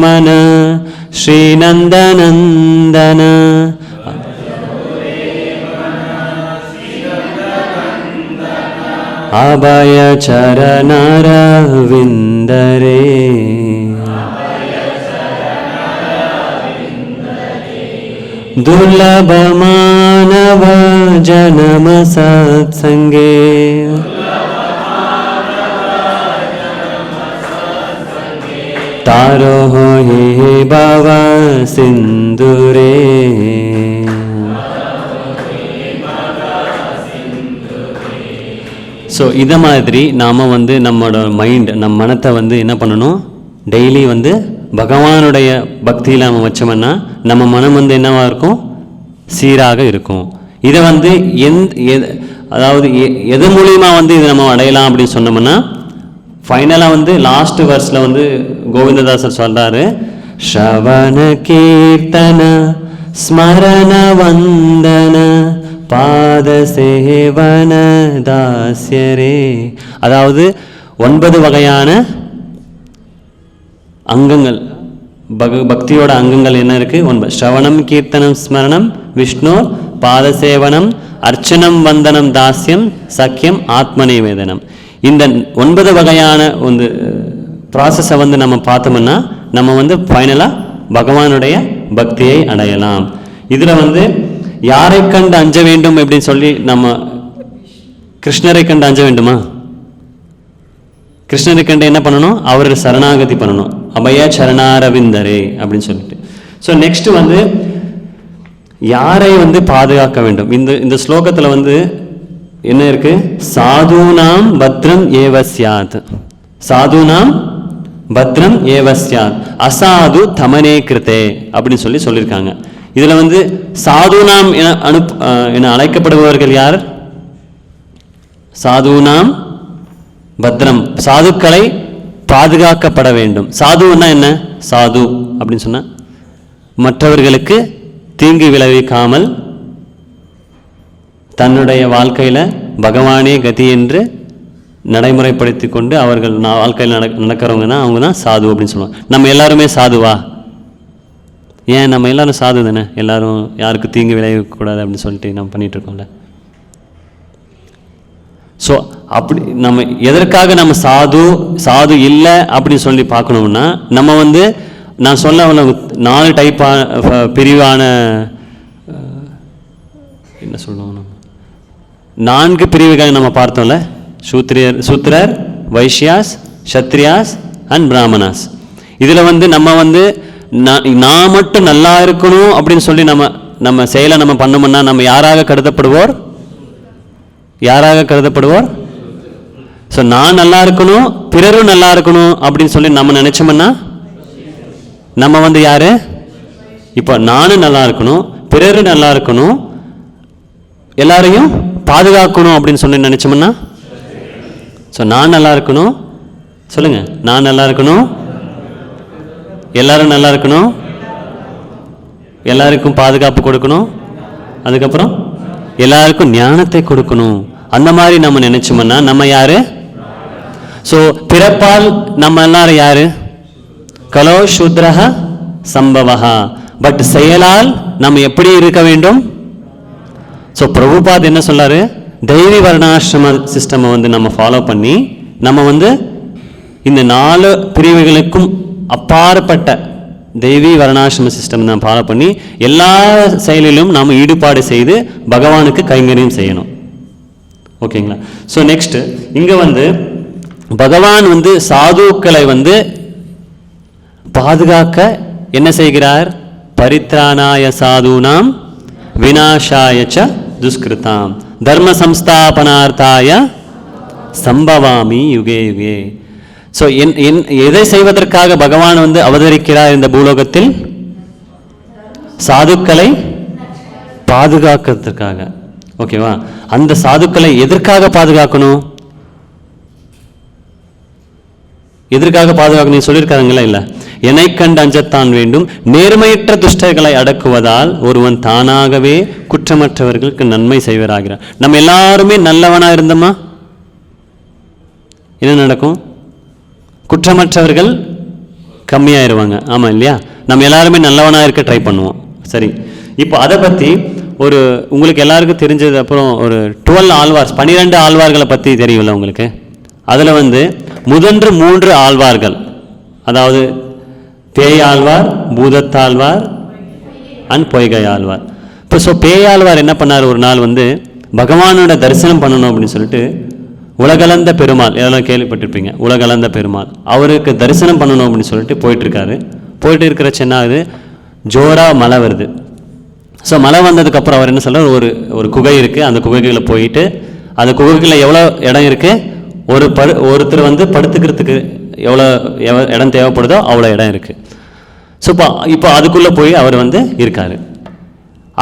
மன ஸ்ரீநந்தநந்தன அபய சரணரவிந்தரே, दुर्लभ मानव जन्म सत्संगे, तारो हे भव सिंधुरे. ஸோ இதை மாதிரி நாம் வந்து நம்மளோட மைண்ட், நம்ம மனத்தை வந்து என்ன பண்ணணும்? டெய்லி வந்து பகவானுடைய பக்தியில் நம்ம வச்சோம்னா நம்ம மனம் வந்து என்னவாக இருக்கும்? சீராக இருக்கும். இதை வந்து அதாவது எது மூலியமாக வந்து இதை நம்ம அடையலாம் அப்படின்னு சொன்னோம்னா, ஃபைனலாக வந்து லாஸ்ட் வர்ஸில் வந்து கோவிந்ததாசர் சொல்கிறாரு, ஸ்ரவண கீர்த்தன ஸ்மரண வந்தன பாத சேவன தாஸ்யரே. அதாவது 9 வகையான அங்கங்கள், பக்தியோட அங்கங்கள் என்ன இருக்கு? 9. ஸ்ரவணம் கீர்த்தனம் ஸ்மரணம் விஷ்ணு பாதசேவனம் அர்ச்சனம் வந்தனம் தாஸ்யம் சக்கியம் ஆத்மநிவேதனம். இந்த 9 வகையான வந்து ப்ராசஸை வந்து நம்ம பார்த்தோம்னா நம்ம வந்து ஃபைனலாக பகவானுடைய பக்தியை அடையலாம். இதில் வந்து யாரை கண்டு அஞ்ச வேண்டும் அப்படின்னு சொல்லி நம்ம கிருஷ்ணரை கண்டு அஞ்ச வேண்டுமா? கிருஷ்ணரை கண்டு என்ன பண்ணணும்? அவர் சரணாகதி பண்ணணும். அபய சரணாரவிந்தரே அப்படின்னு சொல்லிட்டு. ஸோ நெக்ஸ்ட் வந்து யாரை வந்து பாதுகாக்க வேண்டும்? இந்த ஸ்லோகத்தில் வந்து என்ன இருக்கு? சாதுனாம் பத்ரம் ஏவஸ்யாத், சாதுனாம் பத்ரம் ஏவஸ்யாத் அசாது தமனே கிருத்தே அப்படின்னு சொல்லியிருக்காங்க. இதில் வந்து சாதுனாம் என அழைக்கப்படுபவர்கள் யார்? சாதுனாம் பத்ரம், சாதுக்களை பாதுகாக்கப்பட வேண்டும். சாதுன்னா என்ன? சாது அப்படின்னு சொன்னா மற்றவர்களுக்கு தீங்கு விளைவிக்காமல் தன்னுடைய வாழ்க்கையில் பகவானே கதி என்று நடைமுறைப்படுத்தி கொண்டு அவர்கள் வாழ்க்கையில் நடக்கிறவங்க தான், அவங்க தான் சாது அப்படின்னு சொல்லுவாங்க. நம்ம எல்லாருமே சாதுவா? ஏன் நம்ம எல்லாரும் சாது தானே? எல்லாரும் யாருக்கு தீங்கு விளைவிக்கக்கூடாது அப்படின்னு சொல்லிட்டு நம்ம பண்ணிட்டு இருக்கோம்ல. ஸோ அப்படி நம்ம எதற்காக நம்ம சாது இல்லை அப்படின்னு சொல்லி பார்க்கணும்னா, நம்ம வந்து நான் சொல்ல 4 பிரிவான என்ன சொல்லணும், 4 பிரிவுகளை நம்ம பார்த்தோம்ல. சூத்திரர், வைஷ்யாஸ், சத்ரியாஸ் அண்ட் பிராமணாஸ். இதில் வந்து நம்ம வந்து நான் மட்டும் நல்லா இருக்கணும் அப்படின்னு சொல்லி நம்ம செயலை நம்ம பண்ணோம்னா நம்ம யாராக கருதப்படுவோர்? ஸோ நான் நல்லா இருக்கணும், பிறரும் நல்லா இருக்கணும் அப்படின்னு சொல்லி நம்ம நினைச்சோம்னா நம்ம வந்து யாரு? இப்போ நானும் நல்லா இருக்கணும், பிறரும் நல்லா இருக்கணும், எல்லாரையும் பாதுகாக்கணும் அப்படின்னு சொல்லி நினைச்சோம்னா, ஸோ நான் நல்லா இருக்கணும், சொல்லுங்க, நான் நல்லா இருக்கணும், எல்லாரும் நல்லா இருக்கணும், எல்லாருக்கும் பாதுகாப்பு கொடுக்கணும், அதுக்கப்புறம் எல்லாருக்கும் ஞானத்தை கொடுக்கணும். அந்த மாதிரி நம்ம நினைச்சோம்னா நம்ம யாரு? ஸோ பிறப்பால் நம்ம எல்லாரும் யாரு? கலோ சூத்ரஹ சம்பவஹா. பட் செயலால் நம்ம எப்படி இருக்க வேண்டும்? ஸோ பிரபுபாத் என்ன சொல்லாரு? தெய்வீ வர்ணாசிரம சிஸ்டமை வந்து நம்ம ஃபாலோ பண்ணி நம்ம வந்து இந்த 4 பிரிவுகளுக்கும் அப்பாற்பட்ட தெய்வீ வர்ணாசிரம சிஸ்டம் தான் ஃபாலோ பண்ணி எல்லா செயலிலும் நாம் ஈடுபாடு செய்து பகவானுக்கு கைங்கரியம் செய்யணும். ஓகேங்களா? ஸோ நெக்ஸ்ட் இங்கே வந்து பகவான் வந்து சாதுக்களை வந்து பாதுகாக்க என்ன செய்கிறார்? பரித்ராணாய சாதுனாம் விநாசாயச்ச துஷ்கிருதாம் தர்ம சம்ஸ்தாபனார்த்தாய சம்பவாமி யுகே யுகே. ஸோ எதை செய்வதற்காக பகவான் வந்து அவதரிக்கிறார் இந்த பூலோகத்தில்? சாதுக்களை பாதுகாக்கிறதுக்காக. ஓகேவா? அந்த சாதுக்களை எதற்காக பாதுகாக்கணும்? எதற்காக பாதுகாக்கணும் சொல்லியிருக்காங்களா? இல்லை, என்னை கண்டு அஞ்சத்தான் வேண்டும், நேர்மையற்ற துஷ்டர்களை அடக்குவதால் ஒருவன் தானாகவே குற்றமற்றவர்களுக்கு நன்மை செய்வராகிறார். நம்ம எல்லாருமே நல்லவனா இருந்தோமா என்ன நடக்கும்? குற்றமற்றவர்கள் கம்மியாயிருவாங்க. ஆமாம் இல்லையா? நம்ம எல்லாருமே நல்லவனா இருக்க ட்ரை பண்ணுவோம். சரி, இப்போ அதை பற்றி உங்களுக்கு எல்லாருக்கும் தெரிஞ்சது. அப்புறம் ஒரு 12 ஆழ்வார்ஸ், 12 ஆழ்வார்களை பற்றி தெரியும்ல உங்களுக்கு. அதில் வந்து முதன்று 3 ஆழ்வார்கள், அதாவது பேயாழ்வார், பூதத்தாழ்வார் அண்ட் பொய்கை ஆழ்வார். இப்போ பேயாழ்வார் என்ன பண்ணார்? ஒரு நாள் வந்து பகவானோட தரிசனம் பண்ணணும் அப்படின்னு சொல்லிட்டு உலகளந்த பெருமாள், எல்லாம் கேள்விப்பட்டிருப்பீங்க, உலகளந்த பெருமாள், அவருக்கு தரிசனம் பண்ணணும் அப்படின்னு சொல்லிட்டு போயிட்டு இருக்கிற சென்னாது ஜோரா மழை வருது. ஸோ மழை வந்ததுக்கப்புறம் அவர் என்ன சொல்கிறார்? ஒரு குகை இருக்குது, அந்த குகைகளை போயிட்டு அந்த குகைகளில் எவ்வளோ இடம் இருக்குது, ஒருத்தர் வந்து படுத்துக்கிறதுக்கு எவ்வளோ இடம் தேவைப்படுதோ அவ்வளோ இடம் இருக்குது. ஸோ இப்போ அதுக்குள்ளே போய் அவர் வந்து இருக்கார்.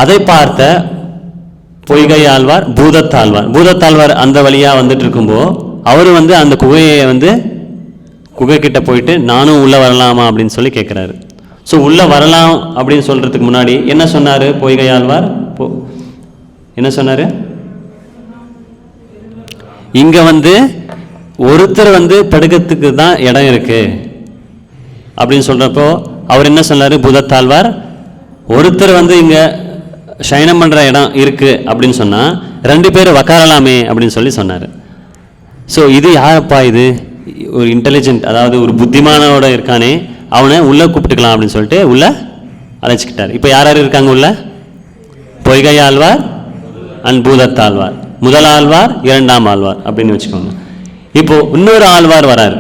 அதை பார்த்த பொய்கை ஆழ்வார், பூதத்தாழ்வார் அந்த வழியாக வந்துட்டு இருக்கும்போது அவர் வந்து அந்த குகையை வந்து குகைக்கிட்ட போயிட்டு நானும் உள்ளே வரலாமா அப்படின்னு சொல்லி கேட்குறாரு. ஸோ உள்ளே வரலாம் அப்படின்னு சொல்கிறதுக்கு முன்னாடி என்ன சொன்னார் பொய்கை ஆழ்வார்? என்ன சொன்னார்? இங்கே வந்து ஒருத்தர் வந்து படுக்கிறதுக்கு தான் இடம் இருக்கு அப்படின்னு சொல்கிறப்போ அவர் என்ன சொன்னார்? பூதத்தாழ்வார், ஒருத்தர் வந்து இங்கே சயனம் பண்ணுற இடம் இருக்குது அப்படின்னு சொன்னால் 2 பேர் உக்காரலாமே அப்படின்னு சொல்லி சொன்னார். ஸோ இது யாரப்பா? இது ஒரு இன்டெலிஜென்ட், அதாவது ஒரு புத்திமானோட இருக்கானே, அவனை உள்ளே கூப்பிட்டுக்கலாம் அப்படின்னு சொல்லிட்டு உள்ளே அழைச்சிக்கிட்டார். இப்போ யார் இருக்காங்க உள்ள? பொய்கை ஆழ்வார் அண்ட் பூதத்தாழ்வார், முதல் ஆழ்வார், 2ஆம் ஆழ்வார் அப்படின்னு வச்சுக்கோங்க. இப்போ இன்னொரு ஆழ்வார் வராரு,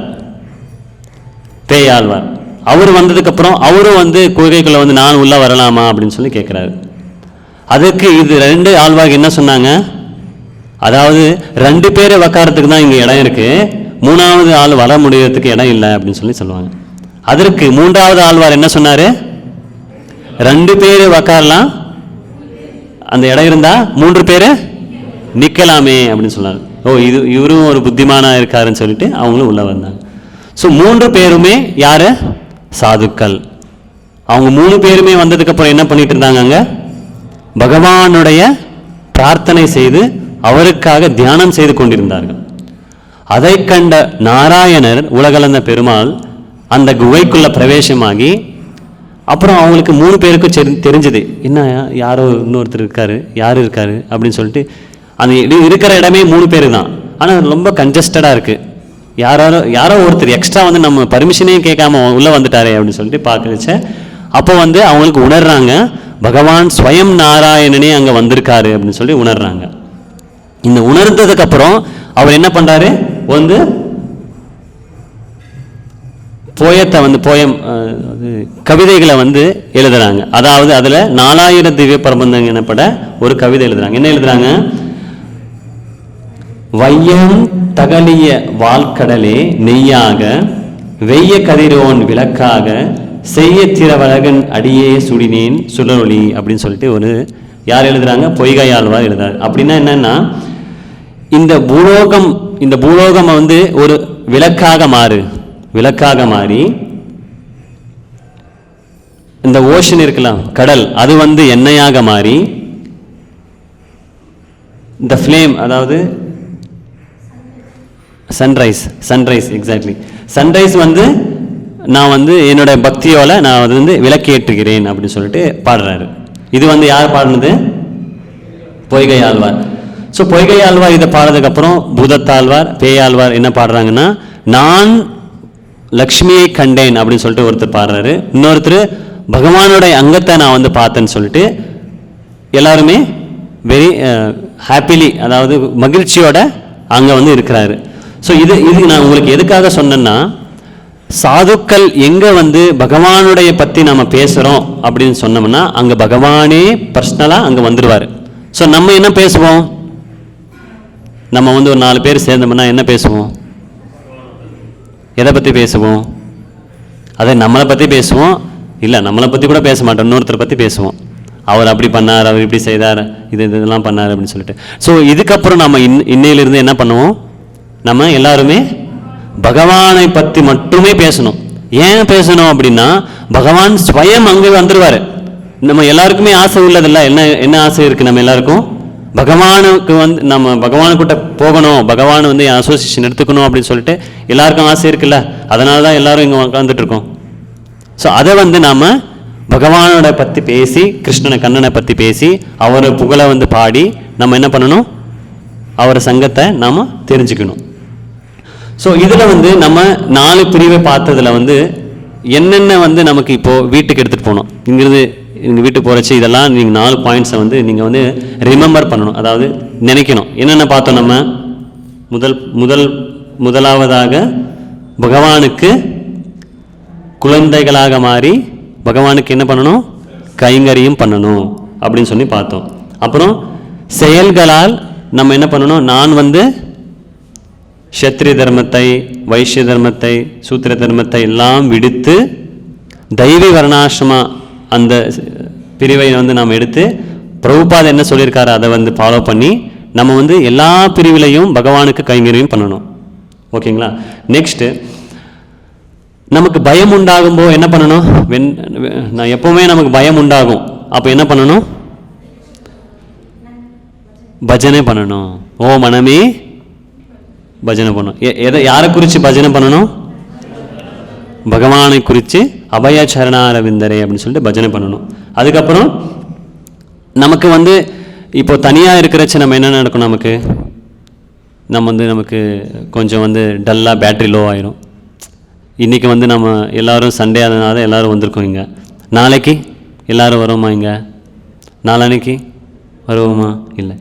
பேயாழ்வார். அவர் வந்ததுக்கப்புறம் அவரும் வந்து குகைக்குள்ளே வந்து நான் உள்ளே வரலாமா அப்படின்னு சொல்லி கேட்குறாரு. அதுக்கு இது 2 ஆழ்வார் என்ன சொன்னாங்க? அதாவது 2 பேரை உக்காரத்துக்கு தான் இங்கே இடம் இருக்குது, 3ஆவது ஆள் வர முடியறதுக்கு இடம் இல்லை அப்படின்னு சொல்லி சொல்லுவாங்க. அதற்கு 3ஆவது ஆழ்வார் என்ன சொன்னார்? 2 பேர் உக்காரலாம், அந்த இடம் இருந்தால் 3 பேர் நிற்கலாமே அப்படின்னு சொன்னார். ஓ, இவரும் ஒரு புத்திமானாக இருக்காருன்னு சொல்லிட்டு அவங்களும் உள்ளே வந்தாங்க. ஸோ 3 பேருமே யார்? சாதுக்கள். அவங்க 3 பேருமே வந்ததுக்கப்புறம் என்ன பண்ணிட்டு இருந்தாங்க? அங்கே பகவானுடைய பிரார்த்தனை செய்து அவருக்காக தியானம் செய்து கொண்டிருந்தார்கள். அதை கண்ட நாராயணர், உலகளந்த பெருமாள், அந்த குகைக்குள்ள பிரவேசமாகி அப்புறம் அவங்களுக்கு 3 பேருக்கும் தெரிஞ்சது, என்ன யாரோ இன்னொருத்தர் இருக்காரு, யார் இருக்காரு அப்படின்னு சொல்லிட்டு அந்த இருக்கிற இடமே 3 பேர் தான். ஆனால் ரொம்ப கன்ஜஸ்டடாக இருக்குது. யாரோ ஒருத்தர் எக்ஸ்ட்ரா வந்து நம்ம பர்மிஷனே கேட்காம உள்ளே வந்துட்டாரே அப்படின்னு சொல்லிட்டு பார்க்கறச்ச அப்போ வந்து அவங்களுக்கு உணர்றாங்க பகவான் ஸ்வயம் நாராயணனே அங்கே வந்திருக்காரு அப்படின்னு சொல்லி உணர்றாங்க. இந்த உணர்ந்ததுக்கப்புறம் அவர் என்ன பண்ணுறாரு, வந்து போயத்தை வந்து கவிதைகளை வந்து எழுதுறாங்க. அதாவது அதில் 4000 திவ்ய பிரபந்தம் எனப்பட ஒரு கவிதை எழுதுறாங்க. என்ன எழுதுறாங்க? வையம் தகலிய வாழ்க்கடலே நெய்யாக வெய்ய கதிரோன் விளக்காக செய்ய திரவழகன் அடியே சுடினேன் சுடரொளி அப்படின்னு சொல்லிட்டு ஒரு யார் எழுதுறாங்க? பொய்கையாழ்வார் எழுதுறாரு. அப்படின்னா என்னன்னா, இந்த பூலோகம் வந்து ஒரு விளக்காக மாறி இந்த ஓஷன் இருக்கலாம், கடல், அது வந்து எண்ணெயாக மாறி இந்த ஃப்ளேம், அதாவது சன்ரைஸ் எக்ஸாக்ட்லி சன்ரைஸ் வந்து நான் வந்து என்னோட பக்தியோட நான் வந்து விளக்கேற்றுகிறேன் அப்படின்னு சொல்லிட்டு பாடுறாரு. இது வந்து யார் பாடினது? பொய்கை ஆழ்வார். ஸோ பொய்கை ஆழ்வார் இதை பாடுறதுக்கப்புறம் பூதத்தாழ்வார், பேயாழ்வார் என்ன பாடுறாங்கன்னா, நான் லக்ஷ்மியை கண்டேன் அப்படின்னு சொல்லிட்டு ஒருத்தர் பாடுறாரு. இன்னொருத்தர் பகவானுடைய அங்கத்தை நான் வந்து பார்த்தேன்னு சொல்லிட்டு எல்லாருமே வெரி ஹாப்பிலி, அதாவது மகிழ்ச்சியோட அங்கே வந்து இருக்கிறாரு. ஸோ இது நான் உங்களுக்கு எதுக்காக சொன்னேன்னா, சாதுக்கள் எங்கே வந்து பகவானுடைய பற்றி நம்ம பேசுகிறோம் அப்படின்னு சொன்னோம்னா அங்கே பகவானே பர்சனலாக அங்கே வந்துடுவார். ஸோ நம்ம என்ன பேசுவோம்? நம்ம வந்து ஒரு 4 பேர் சேர்ந்தோம்னா என்ன பேசுவோம்? எதை பற்றி பேசுவோம்? அதை நம்மளை பற்றி பேசுவோம். இல்லை, நம்மளை பற்றி கூட பேச மாட்டோம், இன்னொருத்தரை பற்றி பேசுவோம். அவர் அப்படி பண்ணார், அவர் இப்படி செய்தார், இதெல்லாம் பண்ணார் அப்படின்னு சொல்லிட்டு. ஸோ இதுக்கப்புறம் நம்ம இன்னையிலிருந்து என்ன பண்ணுவோம்? நம்ம எல்லாருமே பகவானை பற்றி மட்டுமே பேசணும். ஏன் பேசணும் அப்படின்னா, பகவான் ஸ்வயம் அங்கே வந்துடுவார். நம்ம எல்லாருக்குமே ஆசை உள்ளதில்ல. என்ன ஆசை இருக்குது நம்ம எல்லாருக்கும்? பகவானுக்கு வந்து நம்ம பகவானுக்கிட்ட போகணும், பகவான் வந்து அசோசியேஷன் எடுத்துக்கணும் அப்படின்னு சொல்லிட்டு எல்லாருக்கும் ஆசை இருக்குல்ல. அதனால தான் எல்லாரும் இங்கே உட்காந்துட்டு இருக்கோம். ஸோ அதை வந்து நாம் பகவானோட பற்றி பேசி, கண்ணனை பற்றி பேசி, அவரை புகழை வந்து பாடி நம்ம என்ன பண்ணணும்? அவரை சங்கத்தை நாம் தெரிஞ்சுக்கணும். ஸோ இதில் வந்து நம்ம 4 பிரிவை பார்த்ததில் வந்து என்னென்ன வந்து நமக்கு இப்போது வீட்டுக்கு எடுத்துகிட்டு போகணும். இங்கிருந்து எங்கள் வீட்டுக்கு போகிறச்சு இதெல்லாம் நீங்கள் 4 பாயிண்ட்ஸை வந்து நீங்கள் வந்து ரிமெம்பர் பண்ணணும், அதாவது நினைக்கணும். என்னென்ன பார்த்தோம் நம்ம? முதலாவதாக பகவானுக்கு குழந்தைகளாக மாறி பகவானுக்கு என்ன பண்ணணும்? கைங்கரியம் பண்ணணும் அப்படின்னு சொல்லி பார்த்தோம். அப்புறம் செயல்களால் நம்ம என்ன பண்ணணும்? நான் வந்து க்ஷத்ரிய தர்மத்தை, வைஷ்ய தர்மத்தை, சூத்திர தர்மத்தை எல்லாம் விடுத்து தெய்வீ வர்ணாசிரமா அந்த பிரிவை வந்து நாம் எடுத்து பிரபுபாத் என்ன சொல்லியிருக்காரு அதை வந்து ஃபாலோ பண்ணி நம்ம வந்து எல்லா பிரிவிலையும் பகவானுக்கு கைங்கரியம் பண்ணணும். ஓகேங்களா? நெக்ஸ்ட்டு, நமக்கு பயம் உண்டாகும்போது என்ன பண்ணணும்? நான் எப்போவுமே நமக்கு பயம் உண்டாகும், அப்போ என்ன பண்ணணும்? பஜனை பண்ணணும். ஓ மனமே பஜனை பண்ணணும். யாரை குறித்து பஜனை பண்ணணும்? பகவானை குறித்து அபய சரணாரவிந்தரே அப்படின்னு சொல்லிட்டு பஜனை பண்ணணும். அதுக்கப்புறம் நமக்கு வந்து இப்போ தனியாக இருக்கிறச்சு நம்ம என்ன நடக்கும்? நமக்கு கொஞ்சம் வந்து டல்லாக பேட்ரி லோ ஆயிரும். இன்றைக்கி வந்து நம்ம எல்லோரும் சண்டே அதனால எல்லோரும் வந்திருக்கோம் இங்கே. நாளைக்கு எல்லோரும் வருவோமா? இங்கே நாளான்னைக்கு வருவோமா? இல்லை.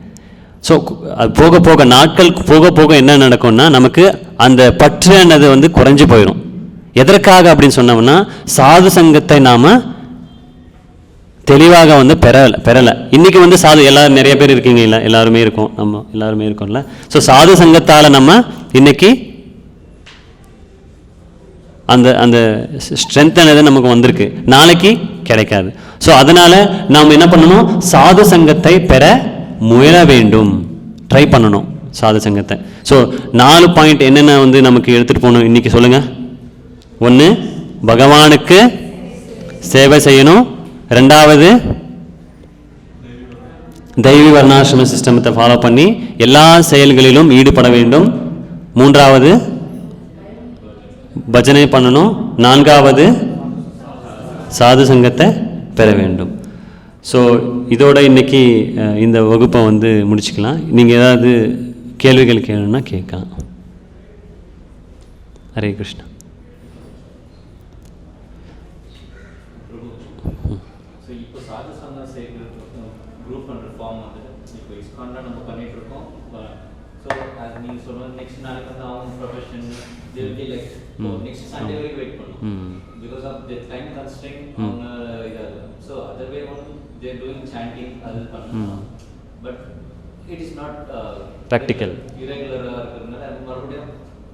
ஸோ அது போக போக நாட்கள் போக போக என்ன நடக்கும்னா நமக்கு அந்த பற்றுனது வந்து குறைஞ்சி போயிடும். எதற்காக அப்படின்னு சொன்னோம்னா, சாது சங்கத்தை நாம் தெளிவாக வந்து பெறலை. இன்றைக்கி வந்து எல்லோரும் நிறைய பேர் இருக்கீங்க, இல்லை எல்லாருமே இருக்கோம், நம்ம எல்லாருமே இருக்கோம்ல. ஸோ சாது சங்கத்தால் நம்ம இன்றைக்கி அந்த ஸ்ட்ரென்த்தானது நமக்கு வந்திருக்கு, நாளைக்கு கிடைக்காது. ஸோ அதனால் நாம் என்ன பண்ணணும்? சாது சங்கத்தை பெற முயல வேண்டும், ட்ரை பண்ணணும் சாது சங்கத்தை. ஸோ 4 பாயிண்ட் என்னென்ன வந்து நமக்கு எடுத்துகிட்டு போகணும் இன்றைக்கி சொல்லுங்கள். 1, பகவானுக்கு சேவை செய்யணும். 2வது, தெய்வீ வர்ணாசிரம சிஸ்டமத்தை ஃபாலோ பண்ணி எல்லா செயல்களிலும் ஈடுபட வேண்டும். 3வது, பஜனை பண்ணணும். 4வது, சாது சங்கத்தை பெற வேண்டும். ஸோ இதோட இன்றைக்கி இந்த வகுப்பை வந்து முடிச்சுக்கலாம். நீங்கள் ஏதாவது கேள்விகள் கேளுன்னா கேட்கலாம். ஹரே கிருஷ்ணா. இப்போ சாது சங்கா குரூப் பண்ணுற ஃபார்ம் வந்துட்டு இப்போ இஸ்கான்ல நம்ம பண்ணிட்டு இருக்கோம். ஸோ அது நீங்கள் சொல்லுவது நெக்ஸ்ட் நாளைக்கு வந்து அவங்க ப்ரொஃபஷன் லைக் நெக்ஸ்ட் சண்டே வரைக்கும் வெயிட் பண்ணும். Because of the time constraint அவங்க இதாக. So other way one they're doing sanding அது பண்ணலாம். But it is not practical, இரெகுலராக இருக்கிறதுனால மறுபடியும்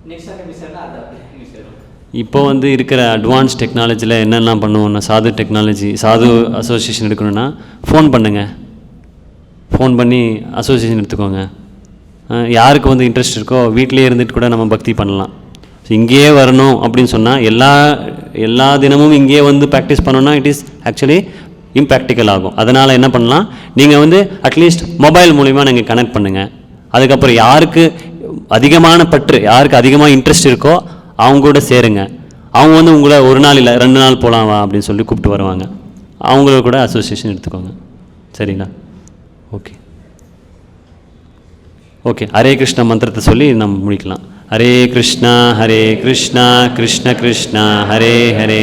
நெக்ஸ்ட் சண்டே மிஸ் ஆனால் அது அப்படியே மிஸ் ஆயிடும். இப்போ வந்து இருக்கிற அட்வான்ஸ் டெக்னாலஜியில் என்னெல்லாம் பண்ணுவோம்னா, சாது டெக்னாலஜி, சாது அசோசியேஷன் எடுக்கணும்னா ஃபோன் பண்ணுங்கள், ஃபோன் பண்ணி அசோசியேஷன் எடுத்துக்கோங்க. யாருக்கு வந்து இன்ட்ரெஸ்ட் இருக்கோ வீட்டிலே இருந்துட்டு கூட நம்ம பக்தி பண்ணலாம். இங்கேயே வரணும் அப்படின்னு சொன்னால் எல்லா தினமும் இங்கேயே வந்து ப்ராக்டிஸ் பண்ணோன்னா இட் இஸ் ஆக்சுவலி இம்ப்ராக்டிக்கல் ஆகும். அதனால் என்ன பண்ணலாம், நீங்கள் வந்து அட்லீஸ்ட் மொபைல் மூலிமா நீங்கள் கனெக்ட் பண்ணுங்கள். அதுக்கப்புறம் யாருக்கு அதிகமான பற்று, யாருக்கு அதிகமாக இன்ட்ரெஸ்ட் இருக்கோ அவங்களோட சேருங்க. அவங்க வந்து உங்களை ஒரு நாள் இல்லை 2 நாள் போகலாம் வா அப்படின்னு சொல்லி கூப்பிட்டு வருவாங்க. அவங்களோட கூட அசோசியேஷன் எடுத்துக்கோங்க. சரிங்களா? Okay okay. ஹரே கிருஷ்ணா மந்திரத்தை சொல்லி நம்ம முடிக்கலாம். ஹரே கிருஷ்ணா கிருஷ்ண கிருஷ்ணா ஹரே ஹரே,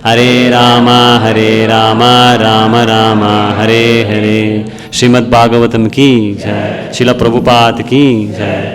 ஹரே ராம ராம ராம ஹரே ஹரே. ஸ்ரீமத் பாகவதம் கி ஜெய். ஸ்ரீல பிரபுபாத் கி ஜெய்.